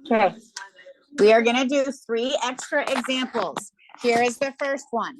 Okay, we are going to do 3 extra examples. Here is the first one.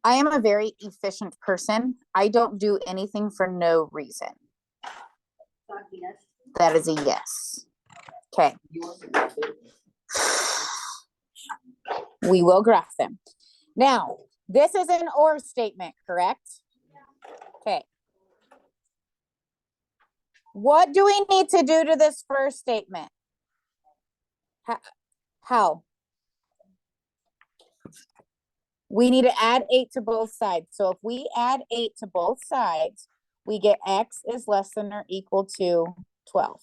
I am a very efficient person. I don't do anything for no reason. That is a yes. Okay. We will graph them. Now, this is an or statement, correct? Okay. What do we need to do to this first statement? How? We need to add 8 to both sides. So if we add 8 to both sides, we get x is less than or equal to 12.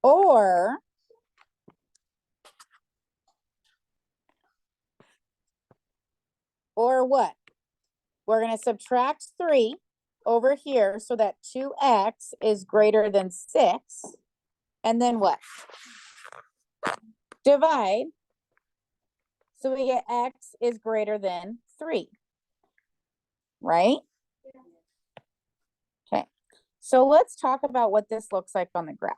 Or what? We're going to subtract 3 over here so that 2x is greater than 6. And then what? Divide. So we get x is greater than 3. Right? Okay. So let's talk about what this looks like on the graph.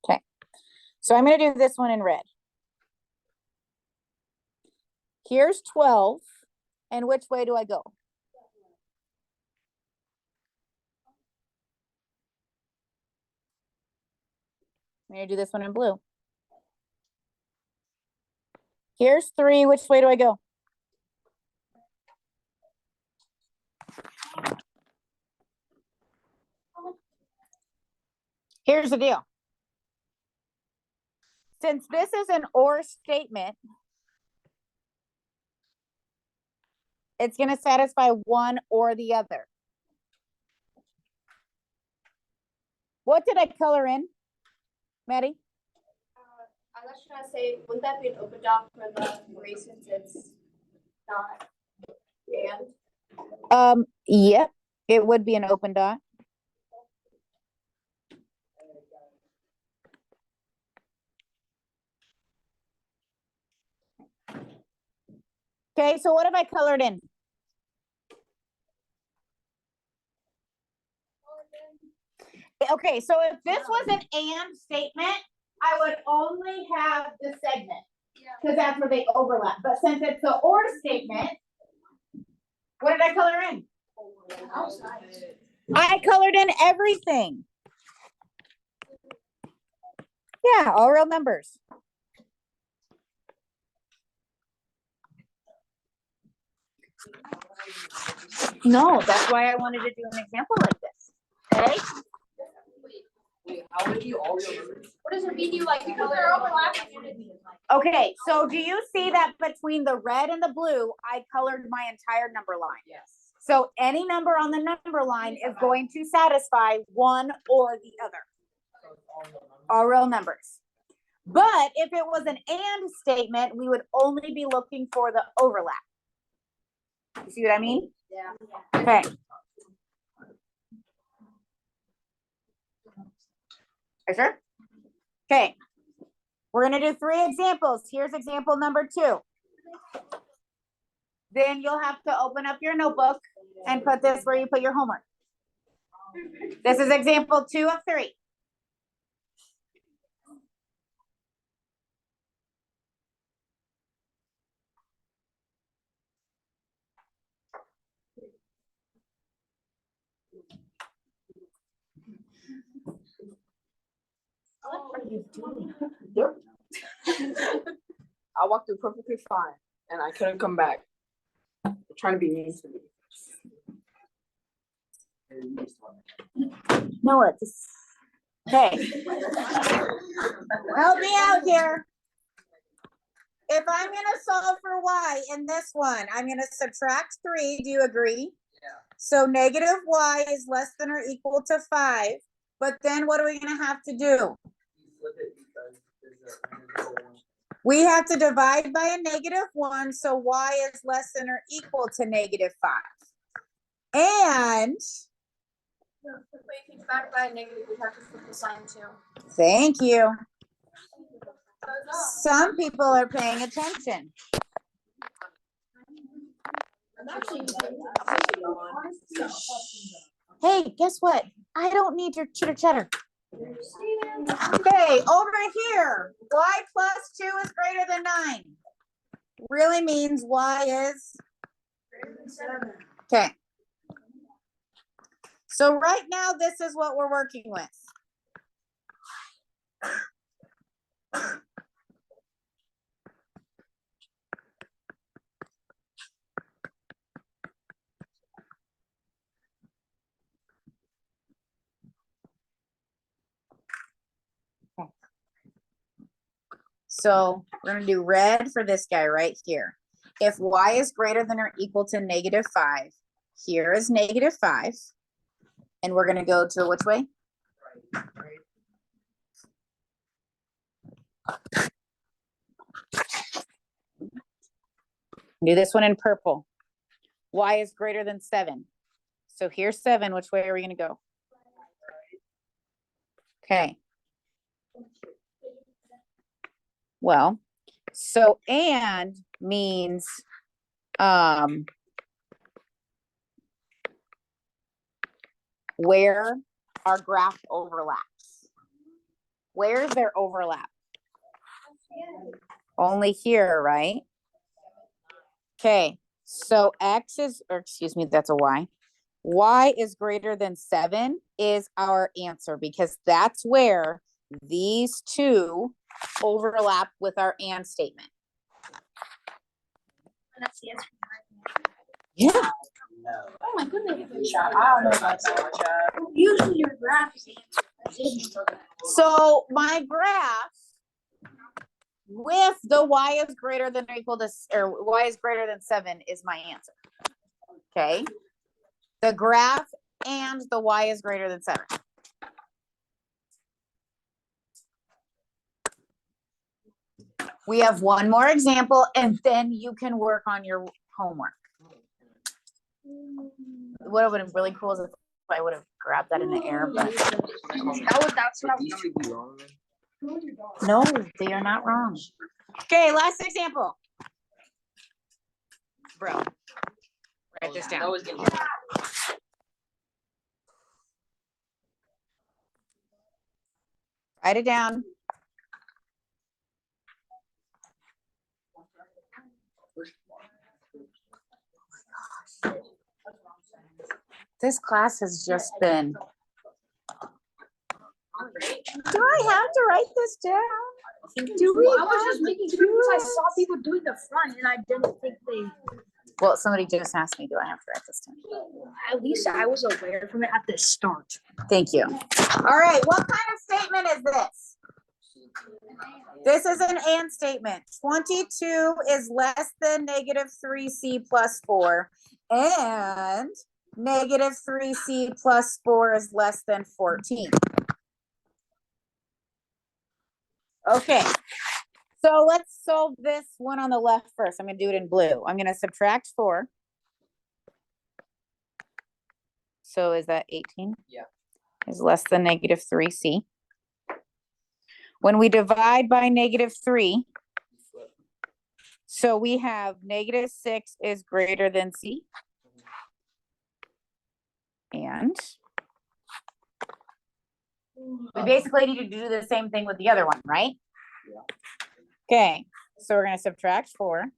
Okay. So I'm going to do this one in red. Here's 12. And which way do I go? I'm going to do this one in blue. Here's 3. Which way do I go? Here's the deal. Since this is an or statement, it's going to satisfy one or the other. What did I color in, Maddie? I was trying to say, wouldn't that be an open dot for the gray since it's not and? Yep, it would be an open dot. Okay, so what have I colored in? Okay, so if this was an and statement, I would only have the segment because that's where they overlap. But since it's the or statement, what did I color in? I colored in everything. Yeah, all real numbers. No, that's why I wanted to do an example like this. Okay. Wait, how would you all real numbers? What does it mean you like color overlapping? Okay, so do you see that between the red and the blue, I colored my entire number line? Yes. So any number on the number line is going to satisfy one or the other. All real numbers. But if it was an and statement, we would only be looking for the overlap. You see what I mean? Yeah. Okay. Are you sure? Okay. We're going to do 3 examples. Here's example number 2. Then you'll have to open up your notebook and put this where you put your homework. This is example 2 of 3. What are you doing? Yep. I walked through perfectly fine, and I couldn't come back. You're trying to be mean to me. No, it's okay. Help me out here. if I'm gonna solve for y in this one, I'm gonna subtract 3. Do you agree? Yeah. So negative y is less than or equal to 5. But then what are we gonna have to do? We have to divide by a -1, so y is less than or equal to -5. And Wait, if you divide by a negative, we have to flip the sign too. thank you. Some people are paying attention. Hey, guess what? I don't need your chitter chatter. Okay, over here, y plus 2 is greater than 9. Really means y is Greater than 7. okay. So right now, this is what we're working with. So we're gonna do red for this guy right here. If y is greater than or equal to -5, here is -5. And we're gonna go to which way? Do this one in purple. Y is greater than 7. So here's 7. Which way are we gonna go? Okay. Well, so and means where our graph overlaps. Where is there overlap? Only here, right? Okay, so x is, or excuse me, that's a y. Y is greater than 7 is our answer because that's where these two overlap with our and statement. And that's the answer. Yeah. Oh my goodness. I don't know about that. Usually your graph is the answer. So my graph with the y is greater than or equal to, or y is greater than 7 is my answer. Okay. The graph and the y is greater than 7. We have one more example and then you can work on your homework. What would have been really cool is if I would have grabbed that in the air, but That's what I was. no, they are not wrong. Okay, last example. Bro, write this down. Write it down. This class has just been. Do I have to write this down? Do we? I was just making sure because I saw people doing the front and I didn't think they. Well, somebody just asked me, do I have to write this down? At least I was aware from it at the start. Thank you. All right, what kind of statement is this? This is an and statement. 22 is less than -3c plus 4, and -3c plus 4 is less than 14. Okay, so let's solve this one on the left first. I'm gonna do it in blue. I'm gonna subtract 4. So is that 18? Yeah. Is less than -3c. When we divide by -3, so we have -6 is greater than c. And we basically need to do the same thing with the other one, right? Yeah. Okay, so we're gonna subtract 4.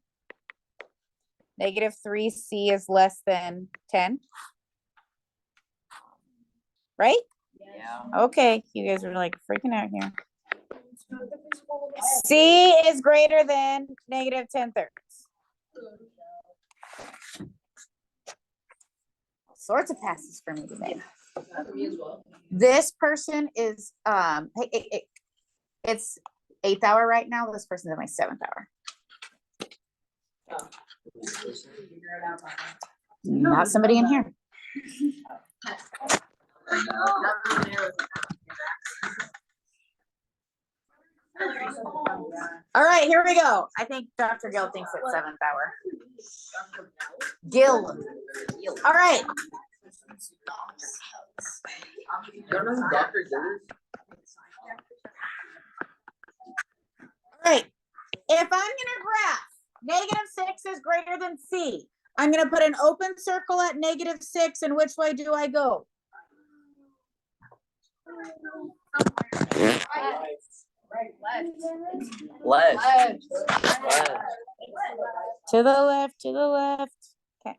-3c is less than 10. Right? Yeah. Okay, you guys are like freaking out here. C is greater than -10/3. All sorts of passes for me today. This person is it's 8th hour right now. This person's in my 7th hour. Not somebody in here. All right, here we go. I think Dr. Gill thinks it's 7th hour. Gill. All right. All right. If I'm gonna graph -6 is greater than C, I'm gonna put an open circle at -6, and which way do I go? Left. To the left, to the left. Okay.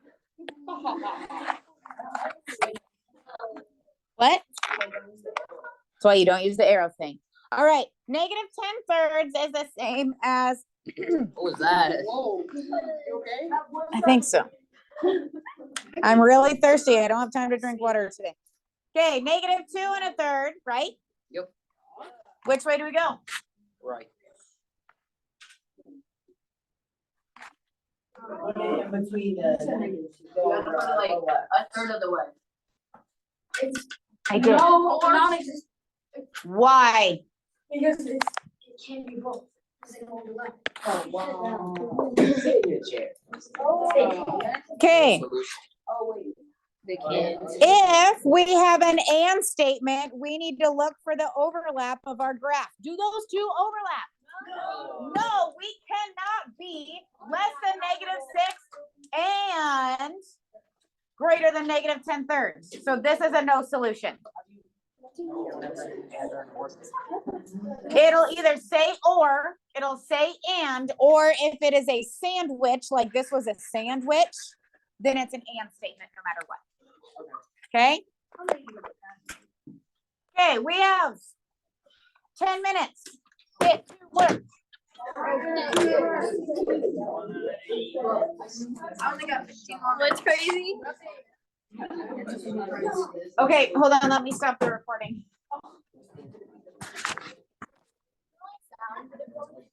What? That's why you don't use the arrow thing. All right, -10/3 is the same as. What was that? I think so. I'm really thirsty. I don't have time to drink water today. Okay, -2 1/3, right? Yep. Which way do we go? Right. In between the. You have to put it like a third of the way. I did. Non-existent. Why? Because it can't be both. Because it won't be left. Oh, wow. Okay. Oh, wait. They can't. If we have an and statement, we need to look for the overlap of our graph. Do those two overlap? No, we cannot be less than -6 and greater than -10/3. So this is a no solution. It'll either say or, it'll say and, or if it is a sandwich, like this was a sandwich, then it's an and statement no matter what. Okay? Okay, we have 10 minutes. Get to work. What's crazy? Okay, hold on, let me stop the recording.